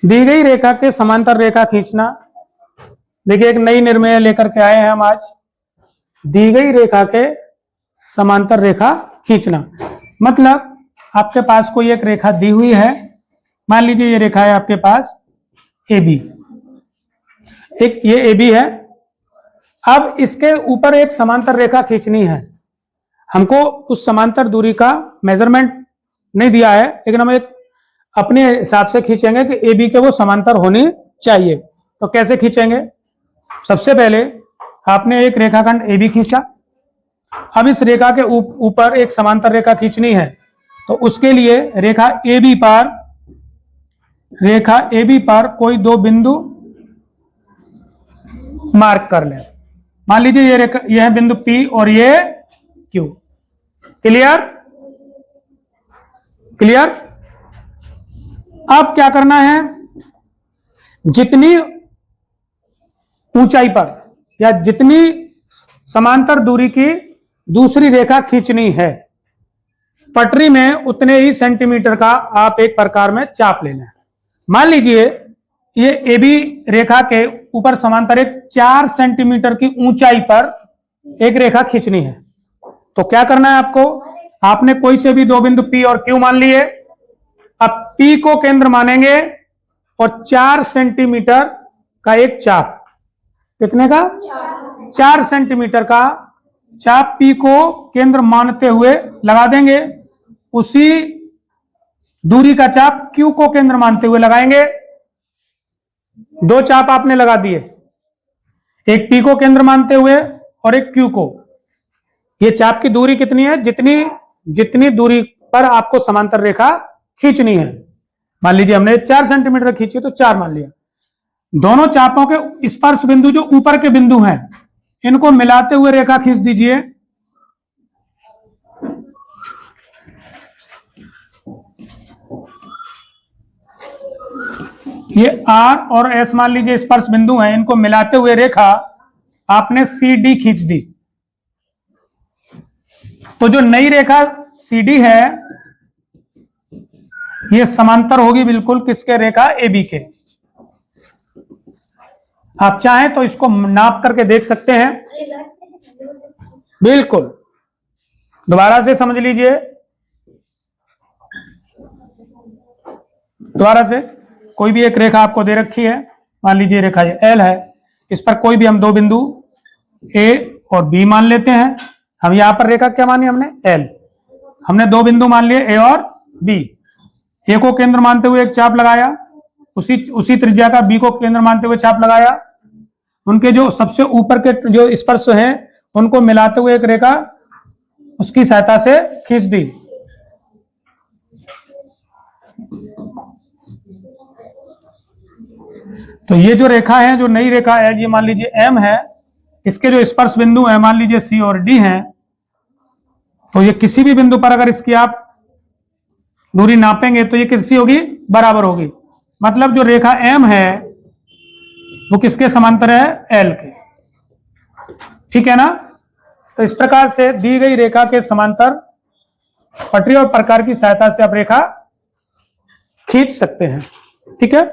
दी गई रेखा के समांतर रेखा खींचना। देखिए एक नई निर्णय लेकर के आए हैं हम आज। दी गई रेखा के समांतर रेखा खींचना मतलब आपके पास कोई एक रेखा दी हुई है। मान लीजिए ये रेखा है आपके पास ए बी, एक ये ए बी है। अब इसके ऊपर एक समांतर रेखा खींचनी है। हमको उस समांतर दूरी का मेजरमेंट नहीं दिया है, लेकिन हम एक अपने हिसाब से खींचेंगे कि ए बी के वो समांतर होनी चाहिए। तो कैसे खींचेंगे? सबसे पहले आपने एक रेखाखंड ए बी खींचा। अब इस रेखा के ऊपर एक समांतर रेखा खींचनी है, तो उसके लिए रेखा ए बी पर कोई दो बिंदु मार्क कर लें। मान लीजिए ये रेखा, यह है बिंदु P और ये Q। क्लियर? क्लियर? अब क्या करना है, जितनी ऊंचाई पर या जितनी समांतर दूरी की दूसरी रेखा खींचनी है, पटरी में उतने ही सेंटीमीटर का आप एक प्रकार में चाप लेना है। मान लीजिए ये ए बी रेखा के ऊपर समांतर एक 4 सेंटीमीटर की ऊंचाई पर एक रेखा खींचनी है। तो क्या करना है आपको, आपने कोई से भी दो बिंदु P और Q मान लिए। अब P को केंद्र मानेंगे और 4 सेंटीमीटर का एक चाप, कितने का? 4 सेंटीमीटर का चाप P को केंद्र मानते हुए लगा देंगे। उसी दूरी का चाप Q को केंद्र मानते हुए लगाएंगे। दो चाप आपने लगा दिए, एक P को केंद्र मानते हुए और एक Q को। ये चाप की दूरी कितनी है? जितनी दूरी पर आपको समांतर रेखा खींचनी है। मान लीजिए हमने 4 सेंटीमीटर खींची तो 4 मान लिया। दोनों चापों के स्पर्श बिंदु जो ऊपर के बिंदु हैं, इनको मिलाते हुए रेखा खींच दीजिए। ये R और S मान लीजिए स्पर्श बिंदु हैं, इनको मिलाते हुए रेखा आपने CD खींच दी। तो जो नई रेखा CD है ये समांतर होगी बिल्कुल किसके? रेखा AB के। आप चाहें तो इसको नाप करके देख सकते हैं। बिल्कुल, दोबारा से समझ लीजिए, दोबारा से। कोई भी एक रेखा आपको दे रखी है, मान लीजिए रेखा ये L है। इस पर कोई भी हम दो बिंदु A और B मान लेते हैं। हम यहां पर रेखा क्या मानी हमने? L। हमने दो बिंदु मान लिए A और B। A को केंद्र मानते हुए एक चाप लगाया, उसी त्रिज्या का B को केंद्र मानते हुए चाप लगाया। उनके जो सबसे ऊपर के जो स्पर्श हैं उनको मिलाते हुए एक रेखा उसकी सहायता से खींच दी। तो ये जो रेखा है, जो नई रेखा है, ये मान लीजिए M है। इसके जो स्पर्श बिंदु है मान लीजिए C और D हैं। तो ये किसी भी बिंदु पर अगर इसकी आप दूरी नापेंगे तो ये किसकी होगी? बराबर होगी। मतलब जो रेखा M है वो किसके समांतर है? L के। ठीक है ना? तो इस प्रकार से दी गई रेखा के समांतर पटरी और प्रकार की सहायता से आप रेखा खींच सकते हैं। ठीक है।